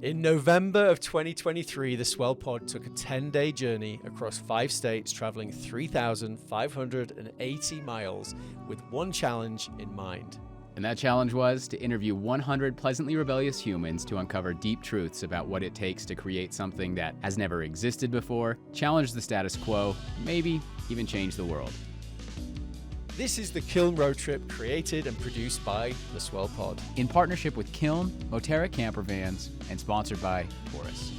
In November of 2023, the Swell Pod took a 10-day journey across 5 states, traveling 3,580 miles with one challenge in mind. And that challenge was to interview 100 pleasantly rebellious humans to uncover deep truths about what it takes to create something that has never existed before, challenge the status quo, maybe even change the world. This is the Kiln Road Trip, created and produced by the Swell Pod. In partnership with Kiln, Moterra Camper Vans, and sponsored by Taurus.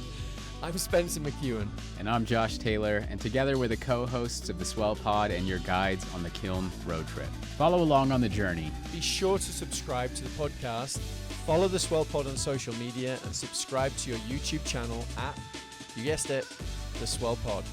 I'm Spencer McKeown. And I'm Josh Taylor, and together we're the co-hosts of the Swell Pod and your guides on the Kiln Road Trip. Follow along on the journey. Be sure to subscribe to the podcast, follow the Swell Pod on social media, and subscribe to your YouTube channel at, you guessed it, the Swell Pod.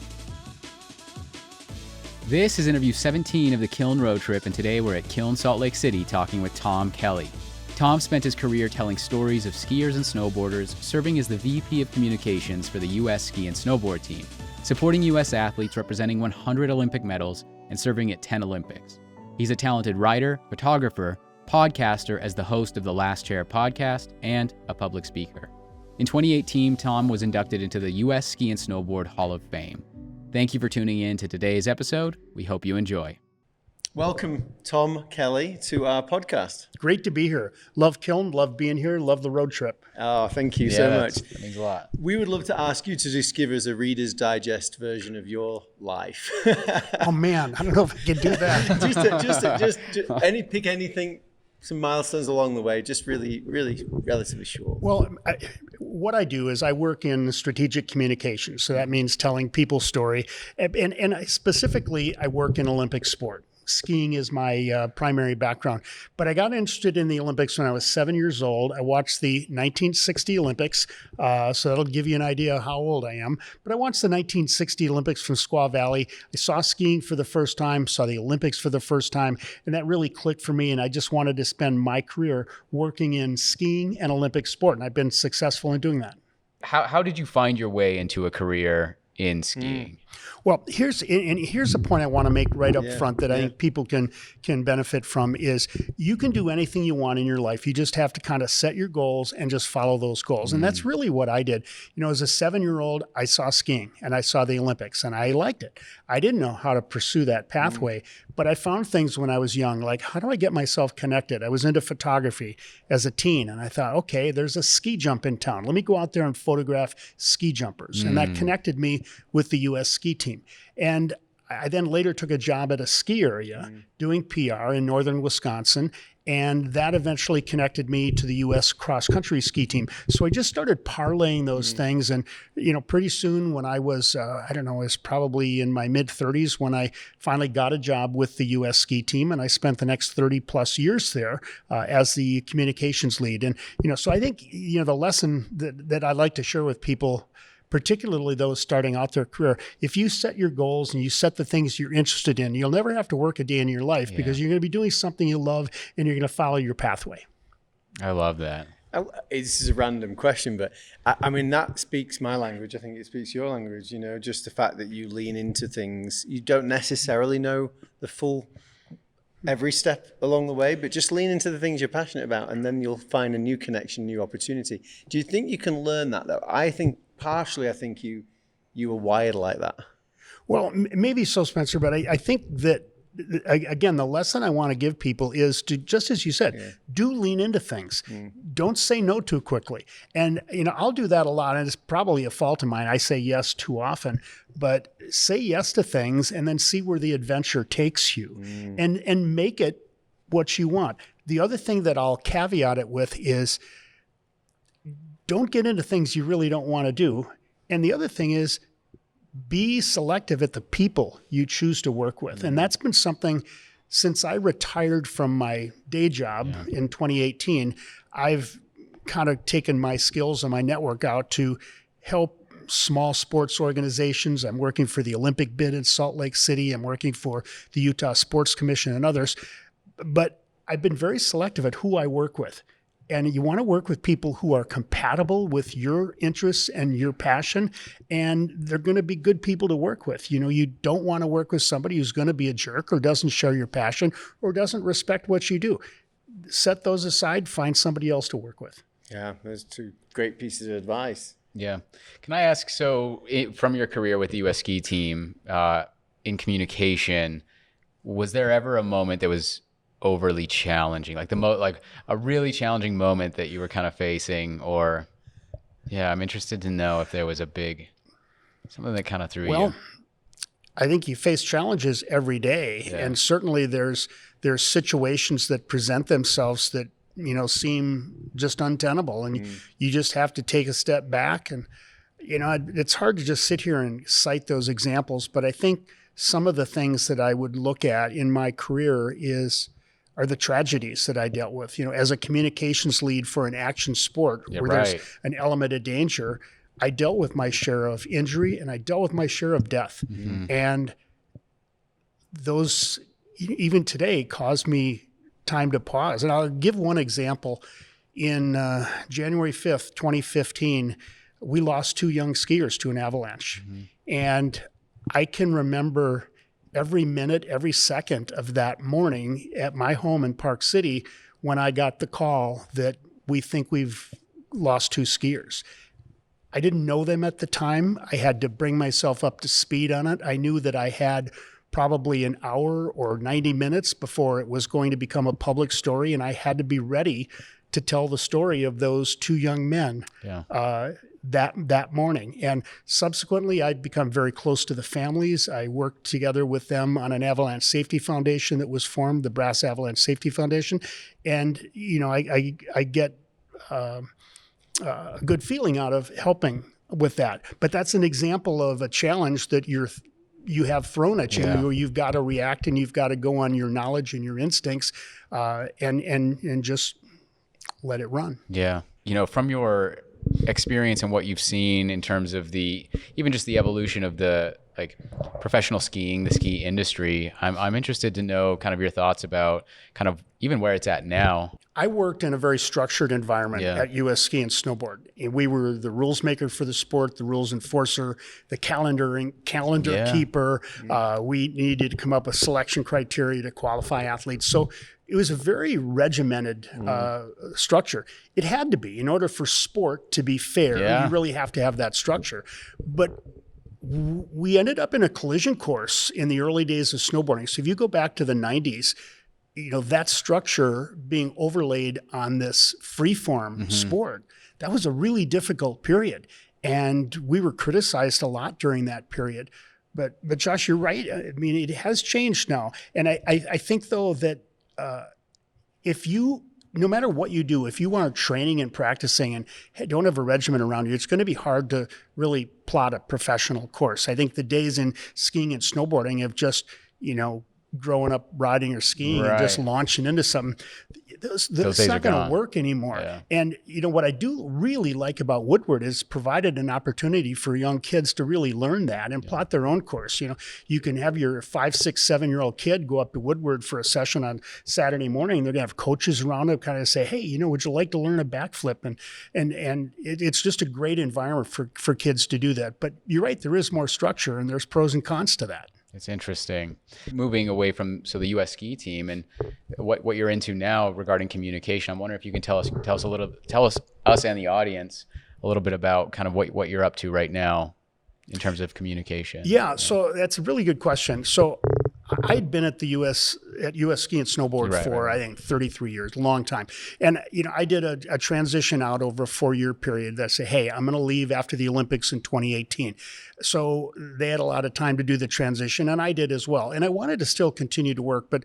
This is interview 17 of the Kiln Road Trip, and today we're at Kiln Salt Lake City talking with Tom Kelly. Tom spent his career telling stories of skiers and snowboarders, serving as the VP of Communications for the U.S. Ski and Snowboard team, supporting U.S. athletes representing 100 Olympic medals, and serving at 10 Olympics. He's a talented writer, photographer, podcaster as the host of the Last Chair podcast, and a public speaker. In 2018, Tom was inducted into the U.S. Ski and Snowboard Hall of Fame. Thank you for tuning in to today's episode. We hope you enjoy. Welcome, Tom Kelly, to our podcast. Great to be here. Love Kiln, love being here, love the road trip. Oh, thank you so much. That means a lot. We would love to ask you to just give us a Reader's Digest version of your life. Oh man, I don't know if I can do that. Pick anything, some milestones along the way, just really relatively short. Well, what I do is I work in strategic communication. So that means telling people's story. And specifically, I work in Olympic sport. Skiing is my primary background. But I got interested in the Olympics when I was 7 years old. I watched the 1960 Olympics, so that'll give you an idea of how old I am. But I watched the 1960 Olympics from Squaw Valley. I saw skiing for the first time, saw the Olympics for the first time, and that really clicked for me. And I just wanted to spend my career working in skiing and Olympic sport, and I've been successful in doing that. How did you find your way into a career in skiing? Well, here's a point I want to make right up front that I think people can benefit from is you can do anything you want in your life. You just have to kind of set your goals and just follow those goals. And that's really what I did. You know, as a 7-year-old, I saw skiing and I saw the Olympics and I liked it. I didn't know how to pursue that pathway, but I found things when I was young, like how do I get myself connected? I was into photography as a teen and I thought, okay, there's a ski jump in town. Let me go out there and photograph ski jumpers. And that connected me with the U.S. ski team. And I then later took a job at a ski area doing PR in northern Wisconsin, and that eventually connected me to the U.S. cross-country ski team. So I just started parlaying those things, and pretty soon when I was, I was probably in my mid-30s when I finally got a job with the U.S. ski team, and I spent the next 30-plus years there as the communications lead. And so I think the lesson that I'd like to share with people, particularly those starting out their career, if you set your goals and you set the things you're interested in, you'll never have to work a day in your life because you're going to be doing something you love and you're going to follow your pathway. I love that. This is a random question, but I mean, that speaks my language. I think it speaks your language, just the fact that you lean into things. You don't necessarily know the full every step along the way, but just lean into the things you're passionate about and then you'll find a new connection, new opportunity. Do you think you can learn that though? I think you were wired like that. Well, maybe so, Spencer, but I think that, again, the lesson I want to give people is to, just as you said, do lean into things. Don't say no too quickly. And, I'll do that a lot, and it's probably a fault of mine. I say yes too often, but say yes to things and then see where the adventure takes you and make it what you want. The other thing that I'll caveat it with is don't get into things you really don't want to do. And the other thing is be selective at the people you choose to work with. And that's been something since I retired from my day job in 2018. I've kind of taken my skills and my network out to help small sports organizations. I'm working for the Olympic bid in Salt Lake City. I'm working for the Utah Sports Commission and others. But I've been very selective at who I work with. And you want to work with people who are compatible with your interests and your passion, and they're going to be good people to work with. You don't want to work with somebody who's going to be a jerk or doesn't share your passion or doesn't respect what you do. Set those aside, find somebody else to work with. Yeah, those two great pieces of advice. Yeah. Can I ask, so from your career with the U.S. ski team in communication, was there ever a moment that was overly challenging, like like a really challenging moment that you were kind of facing? Or, yeah, I'm interested to know if there was something that kind of threw you. I think you face challenges every day, and certainly there's situations that present themselves that seem just untenable, and you just have to take a step back. And it's hard to just sit here and cite those examples, but I think some of the things that I would look at in my career are the tragedies that I dealt with. As a communications lead for an action sport where there's an element of danger, I dealt with my share of injury and I dealt with my share of death. Mm-hmm. And those, even today, caused me time to pause. And I'll give one example. In January 5th, 2015, we lost 2 young skiers to an avalanche. Mm-hmm. And I can remember every minute, every second of that morning at my home in Park City when I got the call that we think we've lost 2 skiers. I didn't know them at the time. I had to bring myself up to speed on it. I knew that I had probably an hour or 90 minutes before it was going to become a public story, and I had to be ready to tell the story of those 2 young men that morning. And subsequently, I'd become very close to the families. I worked together with them on an avalanche safety foundation that was formed, the Brass Avalanche Safety Foundation. And, I get a good feeling out of helping with that. But that's an example of a challenge that you have thrown at you, where you've got to react and you've got to go on your knowledge and your instincts and just let it run. Yeah. From your experience and what you've seen in terms of even just the evolution of the professional skiing, the ski industry, I'm interested to know kind of your thoughts about kind of even where it's at now. I worked in a very structured environment at U.S. Ski and Snowboard. And we were the rules maker for the sport, the rules enforcer, the calendar keeper. We needed to come up with selection criteria to qualify athletes. So it was a very regimented structure. It had to be. In order for sport to be fair, you really have to have that structure. But we ended up in a collision course in the early days of snowboarding. So if you go back to the 90s, that structure being overlaid on this freeform sport, that was a really difficult period. And we were criticized a lot during that period. But Josh, you're right. I mean, it has changed now. And I think, though, that no matter what you do, if you aren't training and practicing and don't have a regimen around you, it's going to be hard to really plot a professional course. I think the days in skiing and snowboarding have just, growing up riding or skiing and just launching into something, that's not going to work anymore. Yeah. And what I do really like about Woodward is provided an opportunity for young kids to really learn that and plot their own course. You can have your 5, 6, 7-year-old kid go up to Woodward for a session on Saturday morning. They're going to have coaches around them kind of say, hey, would you like to learn a backflip? And it's just a great environment for kids to do that. But you're right, there is more structure and there's pros and cons to that. It's interesting. Moving away from the U.S. ski team and what you're into now regarding communication, I'm wondering if you can tell us us and the audience a little bit about kind of what you're up to right now in terms of communication. Yeah, so that's a really good question. So I'd been at U.S. Ski and Snowboard for I think 33 years, a long time. And I did a transition out over a 4-year period that said, hey, I'm going to leave after the Olympics in 2018. So they had a lot of time to do the transition, and I did as well. And I wanted to still continue to work, but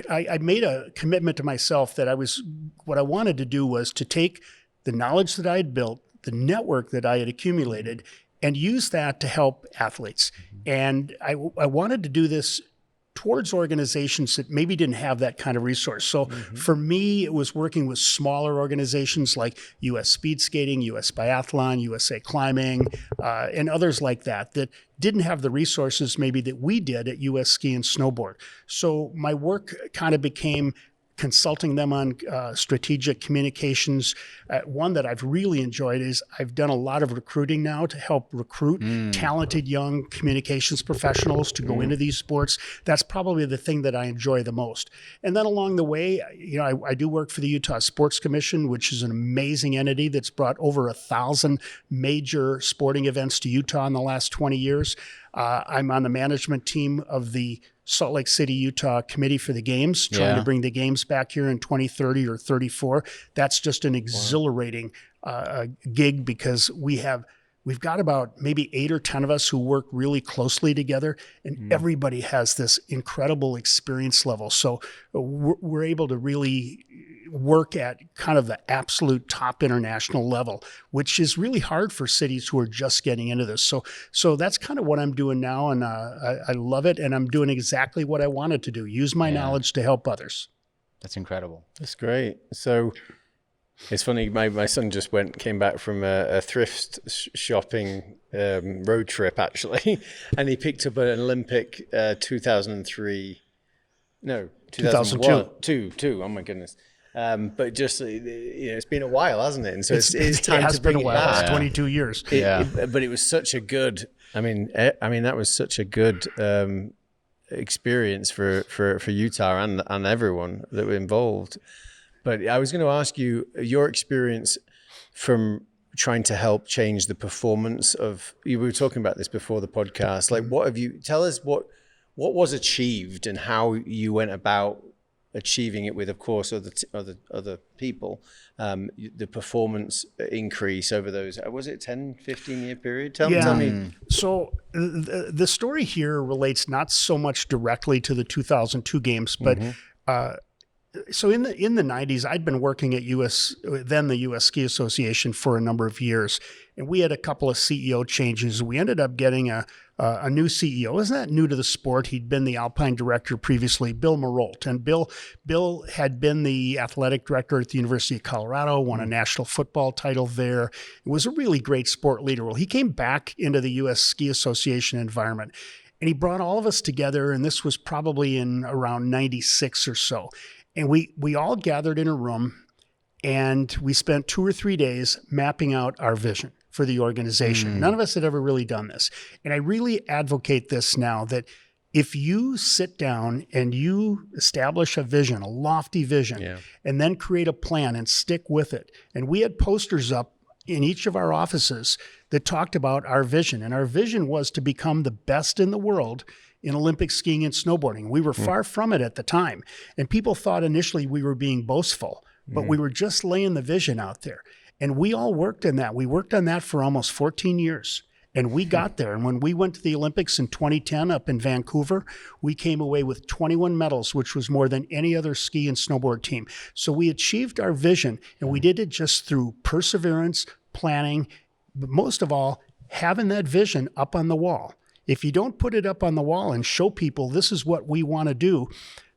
I made a commitment to myself that what I wanted to do was to take the knowledge that I had built, the network that I had accumulated, and use that to help athletes. And I wanted to do this towards organizations that maybe didn't have that kind of resource. So for me, it was working with smaller organizations like U.S. Speed Skating, U.S. Biathlon, USA Climbing, and others like that didn't have the resources maybe that we did at U.S. Ski and Snowboard. So my work kind of became consulting them on strategic communications. One that I've really enjoyed is I've done a lot of recruiting now to help recruit talented young communications professionals to go into these sports. That's probably the thing that I enjoy the most. And then along the way, I do work for the Utah Sports Commission, which is an amazing entity that's brought over 1,000 major sporting events to Utah in the last 20 years. I'm on the management team of the Salt Lake City, Utah Committee for the Games, trying to bring the Games back here in 2030 or 34. That's just an exhilarating gig, because we've got about maybe 8 or 10 of us who work really closely together, and everybody has this incredible experience level. So we're able to really work at kind of the absolute top international level, which is really hard for cities who are just getting into this. So that's kind of what I'm doing now, and I love it, and I'm doing exactly what I wanted to do, use my knowledge to help others. That's incredible. That's great. So it's funny, my son just came back from a thrift shopping road trip, actually, and he picked up an Olympic 2002. Oh my goodness. But just, it's been a while, hasn't it? And so it's time to bring it back. It's 22 years. But it was such a good, that was such a good experience for Utah and everyone that were involved. But I was going to ask you your experience from trying to help change the performance of, we were talking about this before the podcast, like tell us what was achieved and how you went about achieving it with, of course, other people, the performance increase over those, was it 10, 15 year period? Tell me. So the story here relates not so much directly to the 2002 games, but so in the 90s, I'd been working at the U.S. Ski Association for a number of years, and we had a couple of CEO changes. We ended up getting a new CEO. Isn't that new to the sport? He'd been the Alpine director previously, Bill Marolt. And Bill had been the athletic director at the University of Colorado, won a national football title there. It was a really great sport leader. Well, he came back into the U.S. Ski Association environment, and he brought all of us together, and this was probably in around 96 or so. And we all gathered in a room, and we spent 2 or 3 days mapping out our vision for the organization. None of us had ever really done this. And I really advocate this now, that if you sit down and you establish a vision, a lofty vision, and then create a plan and stick with it. And we had posters up in each of our offices that talked about our vision. And our vision was to become the best in the world in Olympic skiing and snowboarding. We were far from it at the time. And people thought initially we were being boastful, but we were just laying the vision out there. And we all worked in that. We worked on that for almost 14 years. And we got there. And when we went to the Olympics in 2010 up in Vancouver, we came away with 21 medals, which was more than any other ski and snowboard team. So we achieved our vision, and we did it just through perseverance, planning, but most of all, having that vision up on the wall. If you don't put it up on the wall and show people this is what we want to do,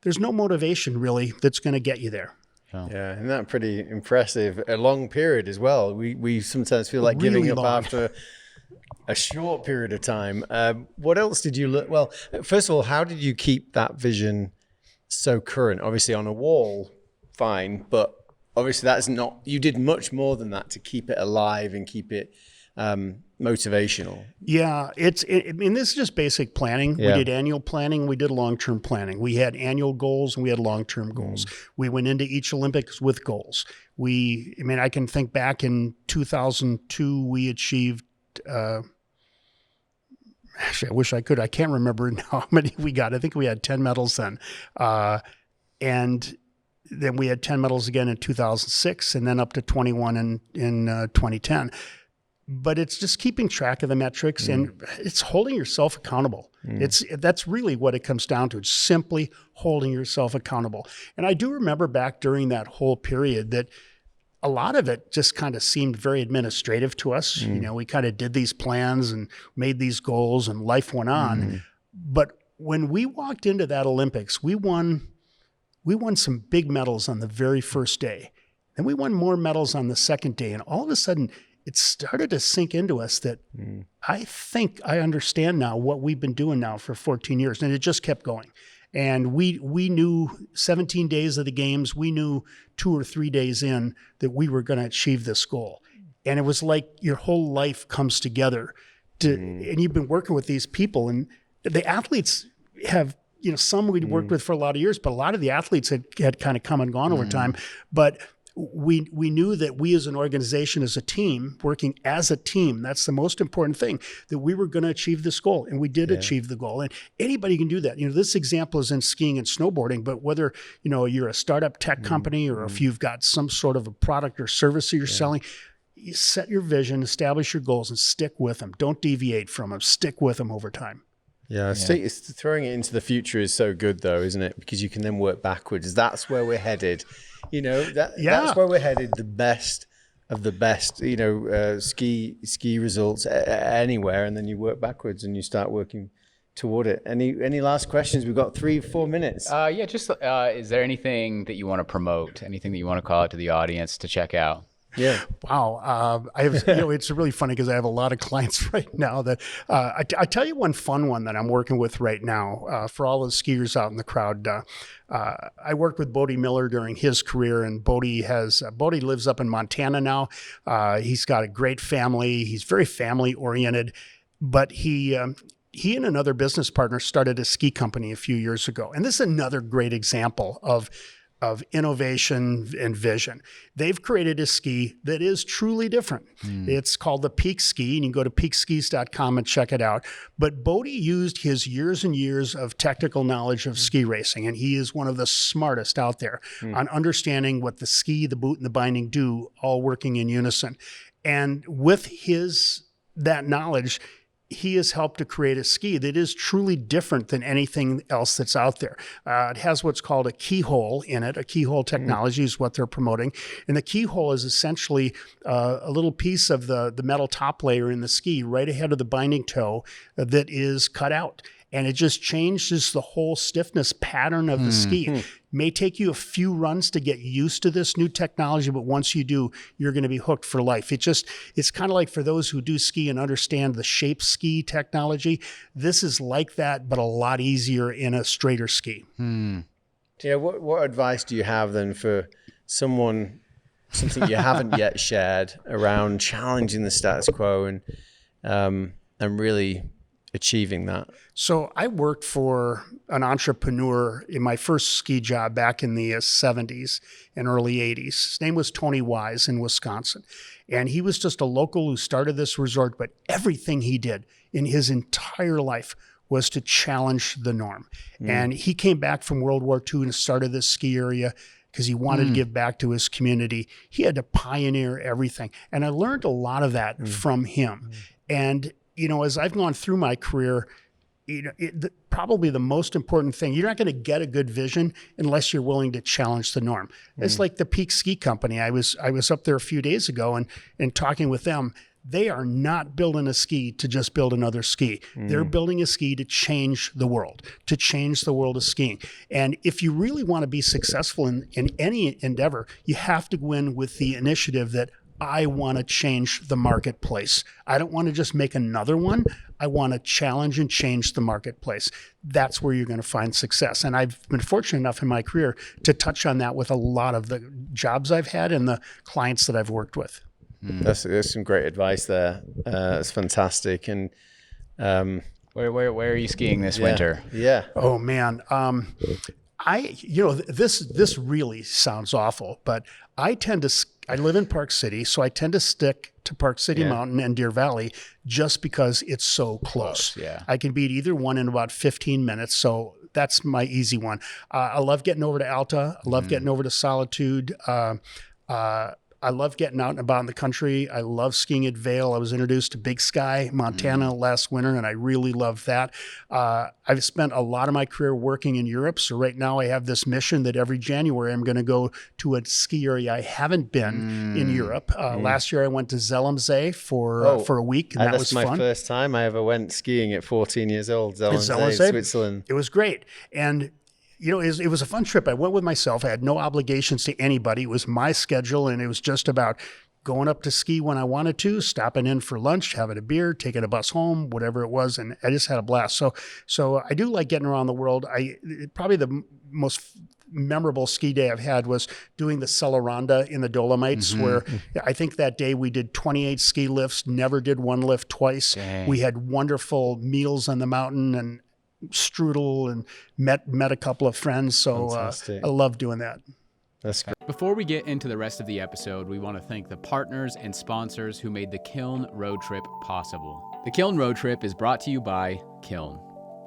there's no motivation really that's going to get you there. Yeah, isn't that pretty impressive? A long period as well. We sometimes feel like giving up after a short period of time. What else did you look? Well, first of all, how did you keep that vision so current? Obviously on a wall, fine, but obviously that's not, you did much more than that to keep it alive and keep it motivational. Yeah, this is just basic planning. Yeah. We did annual planning, we did long-term planning. We had annual goals and we had long-term goals. We went into each Olympics with goals. I can think back in 2002, we achieved, actually, I wish I could. I can't remember now how many we got. I think we had 10 medals then. And then we had 10 medals again in 2006 and then up to 21 in 2010. But it's just keeping track of the metrics and it's holding yourself accountable. That's really what it comes down to. It's simply holding yourself accountable. And I do remember back during that whole period that a lot of it just kind of seemed very administrative to us. We kind of did these plans and made these goals and life went on. But when we walked into that Olympics, we won some big medals on the very first day. And we won more medals on the second day. And all of a sudden, it started to sink into us that I think I understand now what we've been doing now for 14 years. And it just kept going. And we knew 17 days of the games, we knew 2 or 3 days in that we were going to achieve this goal. And it was like your whole life comes together and you've been working with these people, and the athletes have, some we'd worked with for a lot of years, but a lot of the athletes had kind of come and gone over time. But we knew that we as an organization, as a team, working as a team, that's the most important thing, that we were going to achieve this goal. And we did achieve the goal. And anybody can do that. This example is in skiing and snowboarding, but whether, you're a startup tech company or if you've got some sort of a product or service that you're selling, you set your vision, establish your goals, and stick with them. Don't deviate from them. Stick with them over time. Yeah, throwing it into the future is so good, though, isn't it? Because you can then work backwards. That's where we're headed. That's where we're headed. The best of the best. Ski results anywhere, and then you work backwards and you start working toward it. Any last questions? We've got 3-4 minutes. Is there anything that you want to promote? Anything that you want to call out to the audience to check out? Yeah. Wow. I have, it's really funny because I have a lot of clients right now that, I tell you one fun one that I'm working with right now, for all the skiers out in the crowd. I worked with Bodie Miller during his career, and Bodie lives up in Montana now. He's got a great family. He's very family oriented, but he and another business partner started a ski company a few years ago. And this is another great example of innovation and vision. They've created a ski that is truly different. It's called the Peak Ski, and you can go to peakskis.com and check it out. But Bodie used his years and years of technical knowledge of ski racing, and he is one of the smartest out there on understanding what the ski, the boot, and the binding do, all working in unison. And with that knowledge, he has helped to create a ski that is truly different than anything else that's out there. It has what's called a keyhole in it. A keyhole technology is what they're promoting. And the keyhole is essentially a little piece of the metal top layer in the ski right ahead of the binding toe that is cut out. And it just changes the whole stiffness pattern of the ski. May take you a few runs to get used to this new technology, but once you do, you're going to be hooked for life. It's kind of like for those who do ski and understand the shape ski technology, this is like that, but a lot easier in a straighter ski. Yeah. What advice do you have then for something you haven't yet shared around challenging the status quo and really achieving that? So I worked for an entrepreneur in my first ski job back in the 70s and early 80s. His name was Tony Wise in Wisconsin. And he was just a local who started this resort, but everything he did in his entire life was to challenge the norm. And he came back from World War II and started this ski area because he wanted to give back to his community. He had to pioneer everything. And I learned a lot of that from him. And as I've gone through my career, probably the most important thing, you're not going to get a good vision unless you're willing to challenge the norm. It's like the Peak Ski Company. I was up there a few days ago and talking with them. They are not building a ski to just build another ski. They're building a ski to change the world of skiing. And if you really want to be successful in any endeavor, you have to go in with the initiative that I want to change the marketplace. I don't want to just make another one. I want to challenge and change the marketplace. That's where you're going to find success. And I've been fortunate enough in my career to touch on that with a lot of the jobs I've had and the clients that I've worked with. That's some great advice there. It's fantastic. And where are you skiing this winter? Yeah. Oh man. This really sounds awful, but I live in Park City, so I tend to stick to Park City Mountain and Deer Valley just because it's so close. I can beat either one in about 15 minutes, so that's my easy one. I love getting over to Alta. I love getting over to Solitude. I love getting out and about in the country. I love skiing at Vail. I was introduced to Big Sky, Montana last winter, and I really loved that. I've spent a lot of my career working in Europe. So right now I have this mission that every January I'm going to go to a ski area I haven't been in Europe. Last year I went to Zellamsee for a week, and that was fun. That's my first time I ever went skiing at 14 years old. Zellamsee, Switzerland. It was great. And it was a fun trip. I went with myself. I had no obligations to anybody. It was my schedule, and it was just about going up to ski when I wanted to, stopping in for lunch, having a beer, taking a bus home, whatever it was. And I just had a blast. So I do like getting around the world. Probably the most memorable ski day I've had was doing the Celaranda in the Dolomites, where I think that day we did 28 ski lifts, never did one lift twice. Dang. We had wonderful meals on the mountain and strudel, and met a couple of friends. So I love doing that. That's great. Before we get into the rest of the episode, we want to thank the partners and sponsors who made the Kiln Road Trip possible. The Kiln Road Trip is brought to you by Kiln.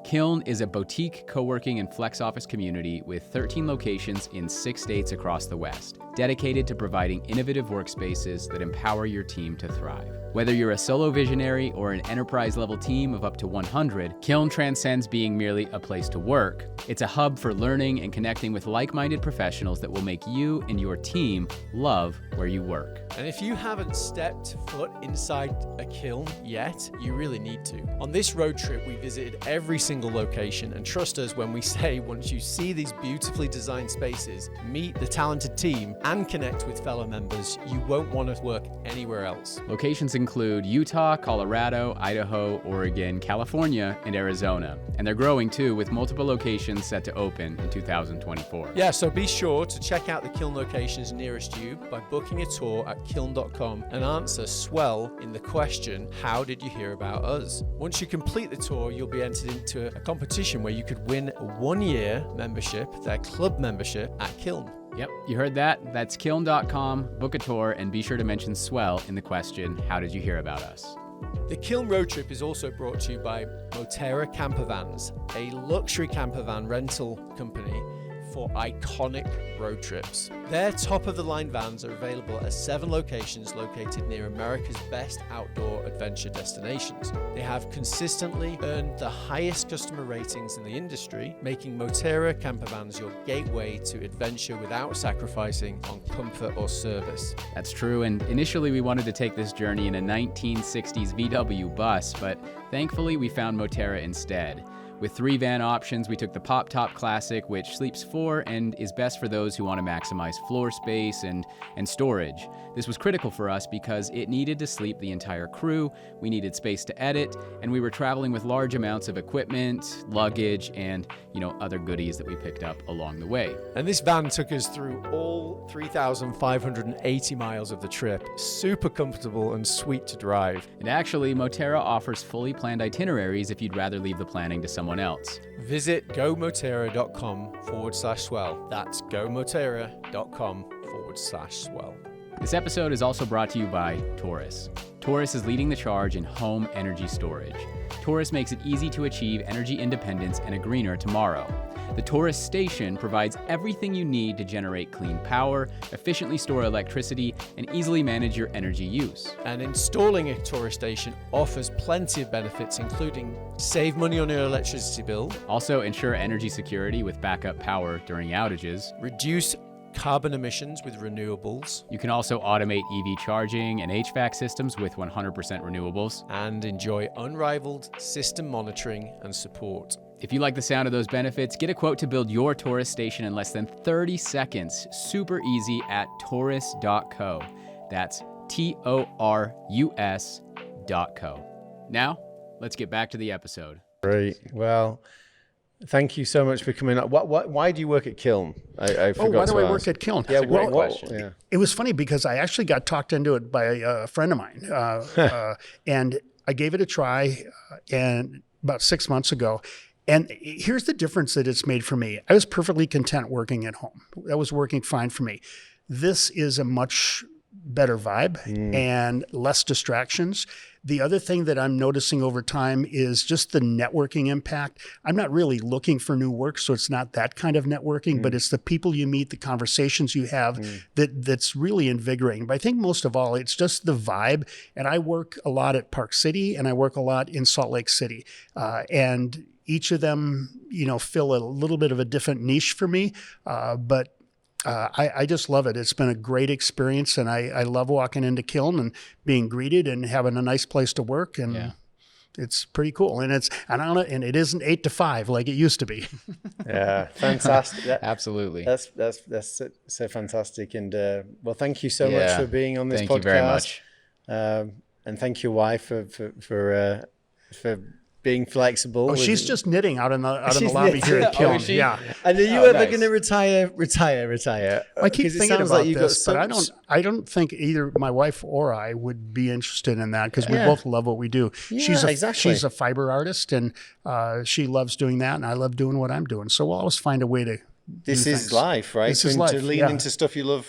Kiln is a boutique co-working and flex office community with 13 locations in 6 states across the West, dedicated to providing innovative workspaces that empower your team to thrive. Whether you're a solo visionary or an enterprise-level team of up to 100, Kiln transcends being merely a place to work. It's a hub for learning and connecting with like-minded professionals that will make you and your team love where you work. And if you haven't stepped foot inside a kiln yet, you really need to. On this road trip, we visited every single location, and trust us when we say once you see these beautifully designed spaces, meet the talented team, and connect with fellow members, you won't want to work anywhere else. Locations include Utah, Colorado, Idaho, Oregon, California, and Arizona. And they're growing too, with multiple locations set to open in 2024. Yeah, so be sure to check out the kiln locations nearest you by booking a tour at Kiln.com and answer Swell in the question, how did you hear about us? Once you complete the tour, you'll be entered into a competition where you could win a 1-year membership, their club membership at Kiln. Yep, you heard that. That's Kiln.com. Book a tour and be sure to mention Swell in the question, how did you hear about us? The Kiln Road Trip is also brought to you by Moterra Camper Vans, a luxury camper van rental company for iconic road trips. Their top-of-the-line vans are available at 7 locations located near America's best outdoor adventure destinations. They have consistently earned the highest customer ratings in the industry, making Moterra camper vans your gateway to adventure without sacrificing on comfort or service. That's true, and initially we wanted to take this journey in a 1960s VW bus, but thankfully we found Moterra instead. With 3 van options, we took the Pop Top Classic, which sleeps 4 and is best for those who want to maximize floor space and storage. This was critical for us because it needed to sleep the entire crew, we needed space to edit, and we were traveling with large amounts of equipment, luggage, and other goodies that we picked up along the way. And this van took us through all 3,580 miles of the trip. Super comfortable and sweet to drive. And actually, Moterra offers fully planned itineraries if you'd rather leave the planning to someone else. Visit gomoterra.com/swell. That's gomoterra.com/swell. This episode is also brought to you by Taurus. Taurus is leading the charge in home energy storage. Taurus makes it easy to achieve energy independence and a greener tomorrow. The Taurus station provides everything you need to generate clean power, efficiently store electricity, and easily manage your energy use. And installing a Taurus station offers plenty of benefits, including save money on your electricity bill, also ensure energy security with backup power during outages, reduce carbon emissions with renewables. You can also automate EV charging and HVAC systems with 100% renewables. And enjoy unrivaled system monitoring and support. If you like the sound of those benefits, get a quote to build your Taurus station in less than 30 seconds. Super easy at taurus.co. That's TORUS.co. Now, let's get back to the episode. Great. Well, thank you so much for coming up. Why do you work at Kiln? I forgot why do I ask. work at Kiln? Yeah, great question. Yeah. It was funny because I actually got talked into it by a friend of mine. And I gave it a try and about 6 months ago. And here's the difference that it's made for me. I was perfectly content working at home. That was working fine for me. This is a much better vibe and less distractions. The other thing that I'm noticing over time is just the networking impact. I'm not really looking for new work, so it's not that kind of networking, but it's the people you meet, the conversations you have that's really invigorating. But I think most of all, it's just the vibe. And I work a lot at Park City and I work a lot in Salt Lake City. And each of them, fill a little bit of a different niche for me. But I just love it. It's been a great experience, and I love walking into Kiln and being greeted and having a nice place to work. And it's pretty cool. And it isn't 8 to 5 like it used to be. Yeah, fantastic. Absolutely. That's so fantastic. And well, thank you so much for being on this podcast. Thank you very much. And thank your wife for being flexible. Oh, she's just knitting out in the lobby here at Kiln. Yeah. And are you ever going to retire? I keep thinking about this, but I don't think either my wife or I would be interested in that because we both love what we do. Yeah, she's a fiber artist, and she loves doing that, and I love doing what I'm doing. So we'll always find a way to. This is life, right? This is life. To lean into stuff you love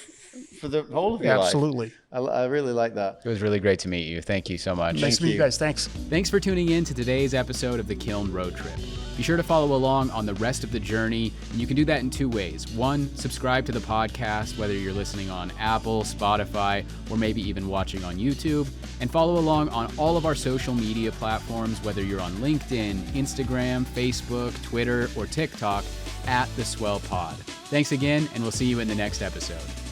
for the whole of your life. Absolutely. I really like that. It was really great to meet you. Thank you so much. Nice to meet you guys. Thanks. Thanks for tuning in to today's episode of the Kiln Road Trip. Be sure to follow along on the rest of the journey, and you can do that in 2 ways. 1, subscribe to the podcast, whether you're listening on Apple, Spotify, or maybe even watching on YouTube, and follow along on all of our social media platforms, whether you're on LinkedIn, Instagram, Facebook, Twitter, or TikTok, @the Swell Pod. Thanks again, and we'll see you in the next episode.